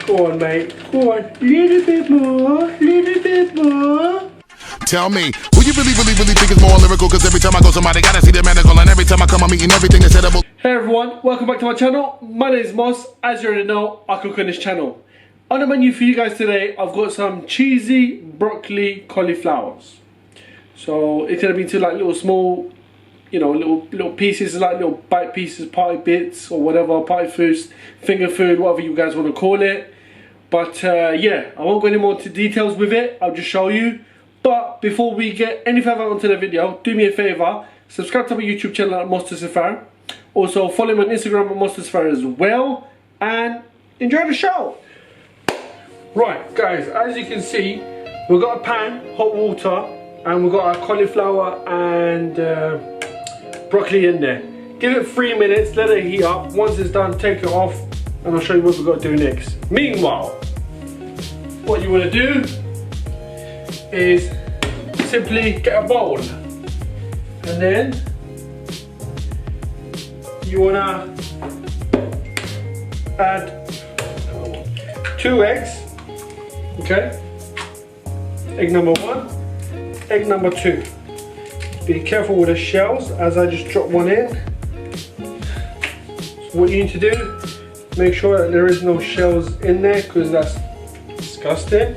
Go on, mate. Go on. Little bit more. Little bit more. Tell me, who you really think is more lyrical? Cause every time I go somebody gotta see the medical, and every time I come I'm eating everything is edible. Hey everyone, welcome back to my channel. My name is Moss. As you already know, I cook on this channel. On the menu for you guys today, I've got some cheesy broccoli cauliflowers. So it's gonna be to like little small, you know, little pieces, like little bite pieces, party bits or whatever, party foods, finger food, whatever you guys want to call it. But yeah, I won't go any more into details with it. I'll just show you. But before we get any further onto the video, do me a favour, subscribe to my YouTube channel at MosToosifar. Also follow me on Instagram at MosToosifar as well, and enjoy the show. Right guys, as you can see, we've got a pan, hot water, and we've got our cauliflower and broccoli in there. Give it 3 minutes, let it heat up. Once it's done, take it off, and I'll show you what we've got to do next. Meanwhile, what you want to do is simply get a bowl, and then you want to add 2 eggs. Okay, egg number 1, egg number 2. Be careful with the shells, as I just dropped one in. So what you need to do, make sure that there is no shells in there, because that's disgusting.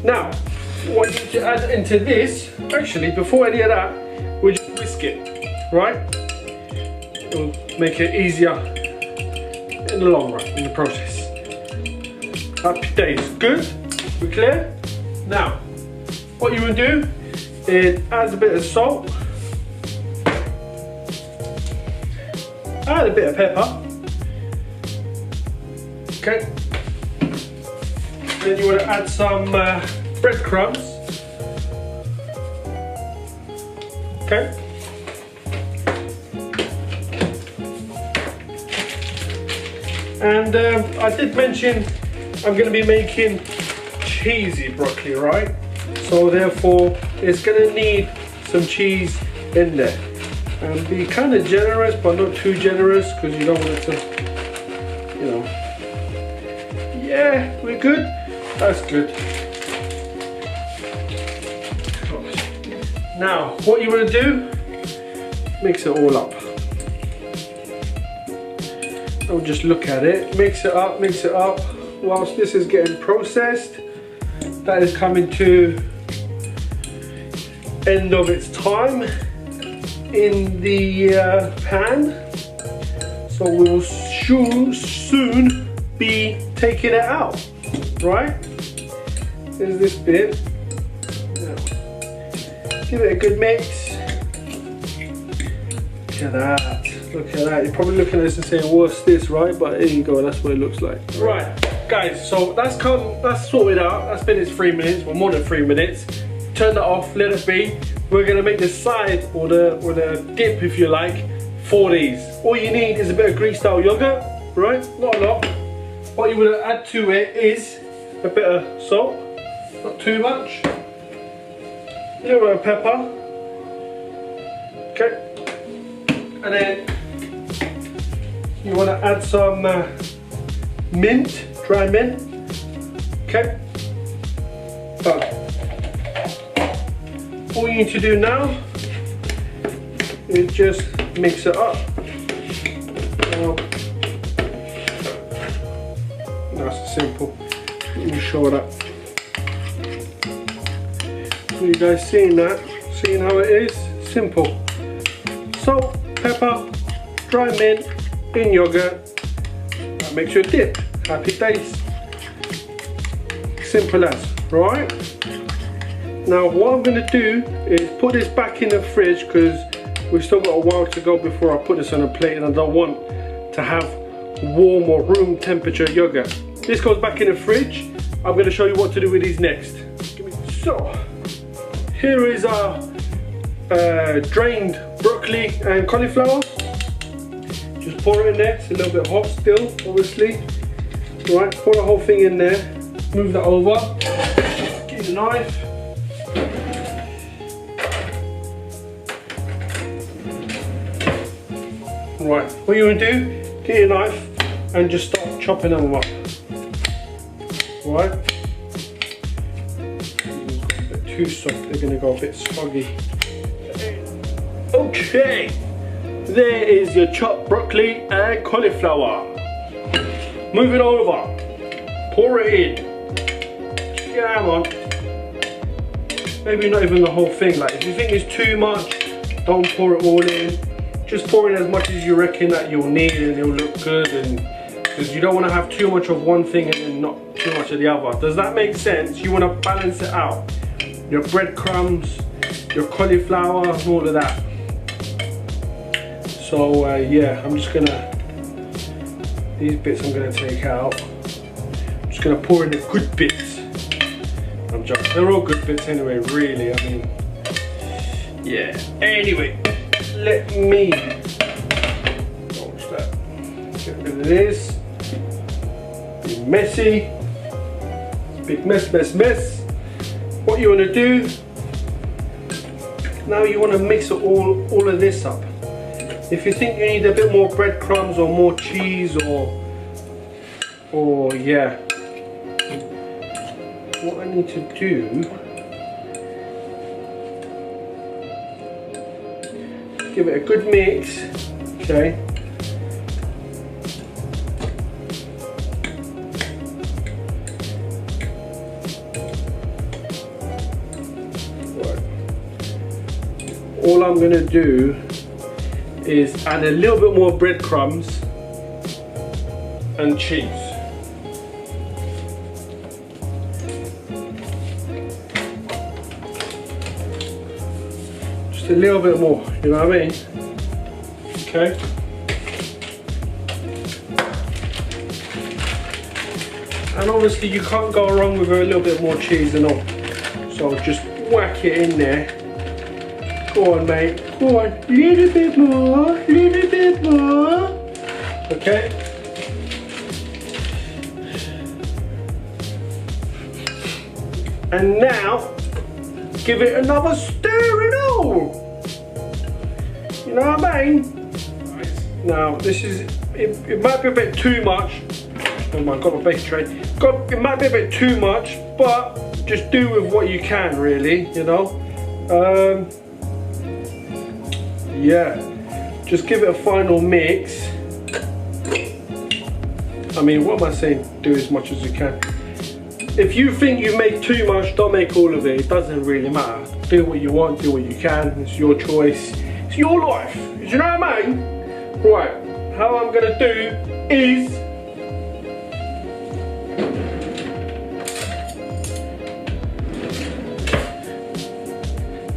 Now what you need to add into this, actually before any of that, we just whisk it, right? It'll make it easier in the long run, in the process. Happy days, good? We clear? Now, what you want to do is add a bit of salt, add a bit of pepper, okay? Then you want to add some breadcrumbs, okay? And I did mention I'm going to be making cheesy broccoli, right? So therefore it's going to need some cheese in there. And be kind of generous, but not too generous, because you don't want it to, you know. Yeah, we're good? That's good. Now, what you want to do, mix it all up. Don't just look at it, mix it up, whilst this is getting processed. That is coming to end of its time in the pan. So we will soon be taking it out, right? There's this bit. Give it a good mix. Look at that. Look at that. You're probably looking at this and saying, what's this, right? But there you go, that's what it looks like. Right, guys, so that's sorted out. That's been its 3 minutes, well, more than 3 minutes. Turn that off, let it be. We're gonna make the side, or the dip, if you like, for these. All you need is a bit of Greek style yogurt, right? Not a lot. What you wanna add to it is a bit of salt, not too much. A little bit of pepper, okay, and then you want to add some mint, dry mint, okay, done. All you need to do now is just mix it up. Nice and simple. Let me show that. You guys seeing that? Seeing how it is? Simple. Salt, pepper, dry mint, in yogurt. That makes you a dip. Happy days. Simple as, right? Now what I'm going to do is put this back in the fridge, because we've still got a while to go before I put this on a plate, and I don't want to have warm or room temperature yogurt. This goes back in the fridge. I'm going to show you what to do with these next. So, here is our drained broccoli and cauliflower. Just pour it in there. It's a little bit hot still, obviously. Right, pour the whole thing in there. Move that over. Get your knife. Right, what you want to do, get your knife and just start chopping them up. right? A bit too soft, they're going to go a bit soggy. Okay, there is your chopped broccoli and cauliflower. Move it over, pour it in. Come on. Maybe not even the whole thing. Like if you think it's too much, don't pour it all in. Just pour in as much as you reckon that you'll need, and it'll look good. And because you don't want to have too much of one thing and then not too much of the other. Does that make sense? You want to balance it out. Your breadcrumbs, your cauliflower, and all of that. So yeah, I'm just gonna, these bits I'm gonna take out. I'm just gonna pour in the good bits. I'm joking, they're all good bits anyway, really. I mean, yeah. Anyway, let me, what's that? Get rid of this. Be messy. Big mess, mess, mess. What you wanna do, now you wanna mix all of this up. If you think you need a bit more breadcrumbs or more cheese or yeah, what I need to do, give it a good mix, okay. Right. All I'm gonna do is add a little bit more breadcrumbs and cheese. Just a little bit more, you know what I mean? Okay. And obviously you can't go wrong with a little bit more cheese and all. So just whack it in there. Go on, mate. Go on. Little bit more. Little bit more. Okay. And now, give it another stir and all. You know what I mean? Now, this is, it might be a bit too much. Oh my God, my baking tray. It might be a bit too much, but just do with what you can, really, you know. Yeah, just give it a final mix. I mean, what am I saying? Do as much as you can. If you think you make too much, don't make all of it. It doesn't really matter. Do what you want, do what you can. It's your choice. It's your life. Do you know what I mean? Right, how I'm gonna do is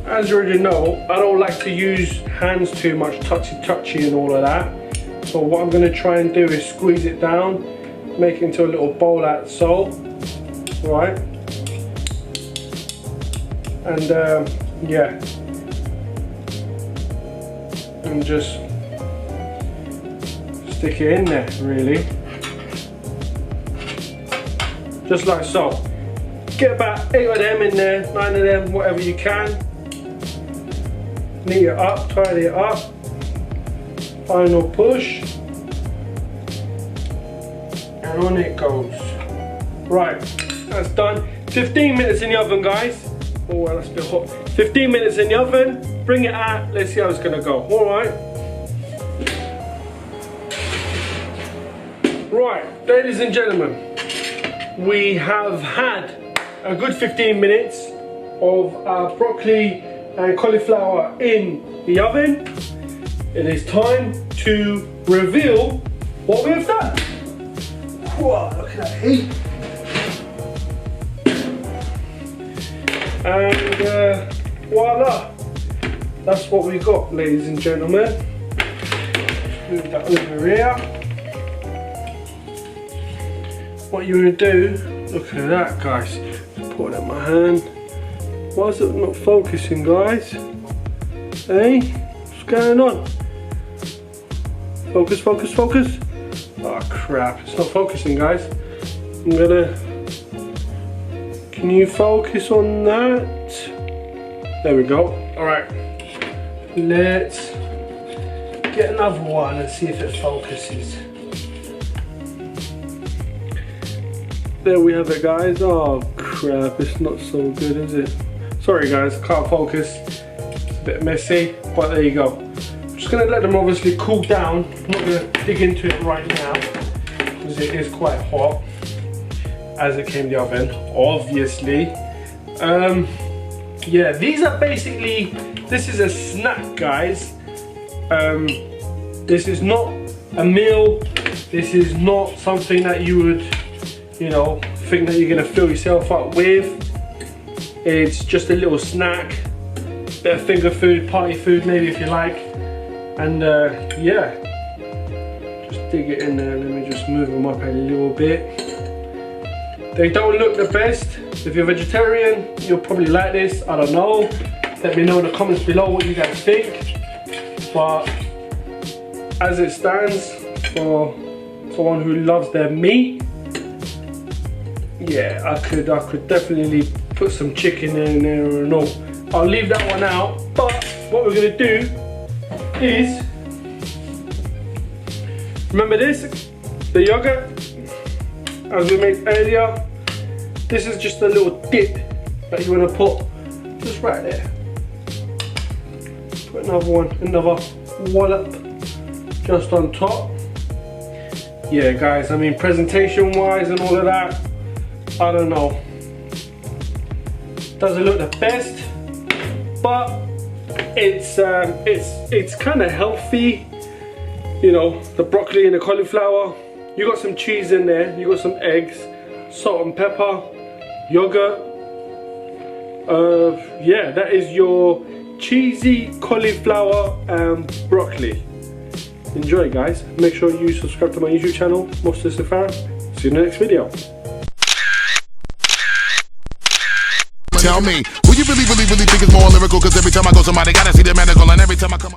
as you already know, I don't like to use hands too much, touchy and all of that. So what I'm going to try and do is squeeze it down, make it into a little bowl like so, right? And yeah, and just stick it in there, really, just like so. Get about 8 of them in there, 9 of them, whatever you can. Neat it up, tidy it up. Final push. And on it goes. Right, that's done. 15 minutes in the oven, guys. Oh, well, that's a bit hot. 15 minutes in the oven. Bring it out. Let's see how it's gonna go. All right. Right, ladies and gentlemen, we have had a good 15 minutes of our broccoli and cauliflower in the oven. It is time to reveal what we have done. Whoa, look at that heat. And voila, that's what we got, ladies and gentlemen. Move that over here. What you're gonna do, look at that, guys. Put it in my hand. Why is it not focusing, guys? Hey, what's going on? Focus, focus, focus. Oh crap, it's not focusing, guys. I'm gonna, can you focus on that? There we go. All right, let's get another one and see if it focuses. there we have it, guys. Oh crap, it's not so good, is it? Sorry guys, can't focus. It's a bit messy, but there you go. I'm just gonna let them obviously cool down. I'm not gonna dig into it right now because it is quite hot as it came the oven, obviously. Yeah, these are basically, this is a snack, guys. This is not a meal. This is not something that you would, you know, think that you're gonna fill yourself up with. It's just a little snack, bit of finger food, party food maybe if you like. And yeah, just dig it in there. Let me just move them up a little bit. They don't look the best. If you're vegetarian, you'll probably like this. I don't know. Let me know in the comments below what you guys think. But as it stands, for someone who loves their meat, yeah, I could definitely put some chicken in there and all. I'll leave that one out. But what we're gonna do is, remember this, the yogurt, as we made earlier. This is just a little dip that you want to put just right there. Put another one, another wallop just on top. Yeah guys, I mean presentation wise and all of that, I don't know. Doesn't look the best, but it's kind of healthy. You know, the broccoli and the cauliflower. You got some cheese in there, you got some eggs, salt and pepper, yogurt. Yeah, that is your cheesy cauliflower and broccoli. Enjoy guys. Make sure you subscribe to my YouTube channel, MosToosifar. See you in the next video. Tell me, who you really think is more lyrical? Cause every time I go somebody gotta see the medical, and every time I come